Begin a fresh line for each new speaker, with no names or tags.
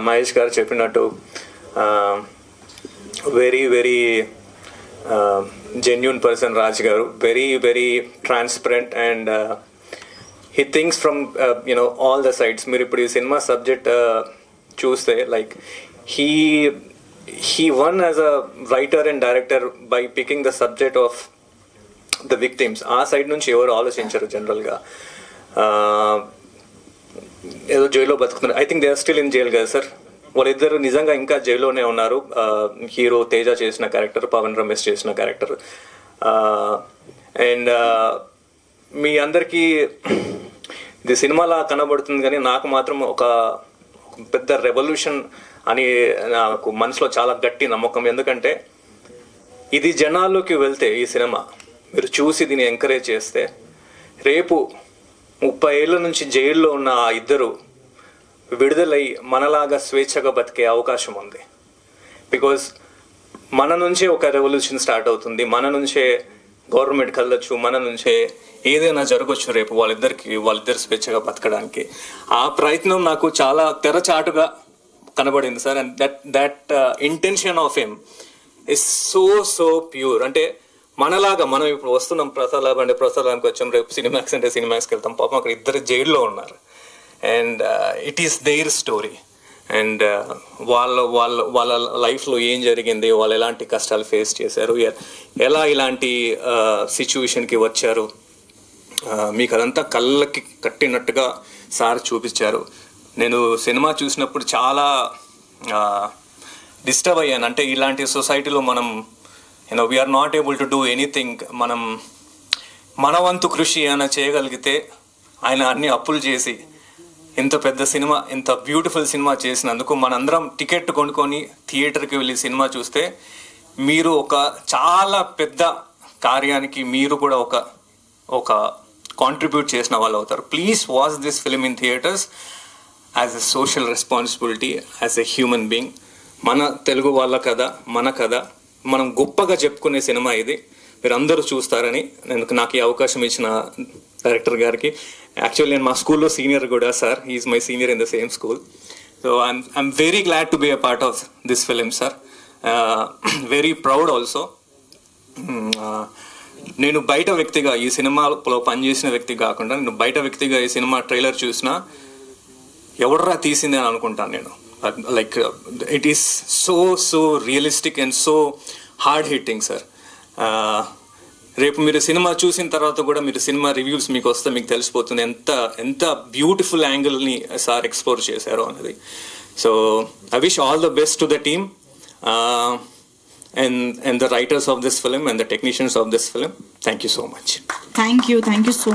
మహేష్ గారు చెప్పినట్టు very very genuine person Raj garu, very very transparent, and he thinks from all the sides. Meer ippudu cinema subject choose like he won as a writer and director by picking the subject of the victims. Aa side nunchi evaru aalochincharu general ga ఏదో జైల్లో బతుకుతున్నారు. I think they are still in jail కదా sir. వాళ్ళిద్దరు నిజంగా ఇంకా జైల్లోనే ఉన్నారు. Hero Teja చేసిన క్యారెక్టర్, పవన్ రమేష్ చేసిన క్యారెక్టర్. అండ్ మీ అందరికీ ఇది సినిమాలా కనబడుతుంది, కానీ నాకు మాత్రం ఒక పెద్ద రెవల్యూషన్ అని నాకు మనసులో చాలా గట్టి నమ్మకం. ఎందుకంటే ఇది జనాల్లోకి వెళ్తే, ఈ సినిమా మీరు చూసి దీన్ని ఎంకరేజ్ చేస్తే, రేపు 30 ఏళ్ళ నుంచి జైల్లో ఉన్న ఆ ఇద్దరు విడుదలై మనలాగా స్వేచ్ఛగా బతికే అవకాశం ఉంది. బికాజ్ మన నుంచే ఒక రెవల్యూషన్ స్టార్ట్ అవుతుంది, మన నుంచే గవర్నమెంట్ కలవచ్చు, మన నుంచే ఏదైనా జరగవచ్చు రేపు వాళ్ళిద్దరు స్వేచ్ఛగా బతకడానికి. ఆ ప్రయత్నం నాకు చాలా తెరచాటుగా కనబడింది sir. And that intention of him is so pure. అంటే మనలాగా మనం ఇప్పుడు వస్తున్నాం ప్రసాద్ ల్యాబ్ అంటే ప్రసాద్ ల్యాబ్కి వచ్చాం, రేపు సినిమాక్స్ అంటే సినిమాక్స్కి వెళ్తాం. పాపం అక్కడ ఇద్దరు జైల్లో ఉన్నారు. And it is their story. And వాళ్ళ లైఫ్లో ఏం జరిగింది, వాళ్ళు ఎలాంటి కష్టాలు ఫేస్ చేశారు, ఎలా ఇలాంటి సిచ్యువేషన్కి వచ్చారు, మీకు అదంతా కళ్ళకి కట్టినట్టుగా సార్ చూపించారు. నేను సినిమా చూసినప్పుడు చాలా డిస్టర్బ్ అయ్యాను. అంటే ఇలాంటి సొసైటీలో మనం we are not able to do anything. మన వంతు కృషి ఏమైనా చేయగలిగితే, ఆయన అన్ని అప్పులు చేసి ఇంత పెద్ద సినిమా, ఇంత బ్యూటిఫుల్ సినిమా చేసినందుకు మనందరం టికెట్ కొనుక్కొని థియేటర్కి వెళ్ళి సినిమా చూస్తే, మీరు ఒక చాలా పెద్ద కార్యానికి మీరు కూడా ఒక కాంట్రిబ్యూట్ చేసిన వాళ్ళు అవుతారు. Please watch this film in theatres as a social responsibility, as a human being. మన తెలుగు వాళ్ళ కథ, మన కథ మనం గొప్పగా చెప్పుకునే సినిమా ఇది. మీరు అందరూ చూస్తారని నాకు ఈ అవకాశం ఇచ్చిన డైరెక్టర్ గారికి, యాక్చువల్లీ నేను మా స్కూల్లో సీనియర్ కూడా sir, he is my senior in the same school. So I'm very glad to be a part of this film sir. Very proud also. నేను బయట వ్యక్తిగా, ఈ సినిమాలో పనిచేసిన వ్యక్తి కాకుండా, నేను బయట వ్యక్తిగా ఈ సినిమా ట్రైలర్ చూసినా ఎవడరా తీసింది అని అనుకుంటాను నేను. Like it is so realistic and so hard hitting sir. రేపు మీరు సినిమా చూసిన తర్వాత కూడా మీరు సినిమా రివ్యూస్ మీకు వస్తే మీకు తెలిసిపోతుంది ఎంత బ్యూటిఫుల్ యాంగిల్ని సార్ ఎక్స్ప్లోర్ చేశారో అన్నది. So I wish all the best to the team and the writers of this film and the technicians of this film. Thank you so much.
Thank you so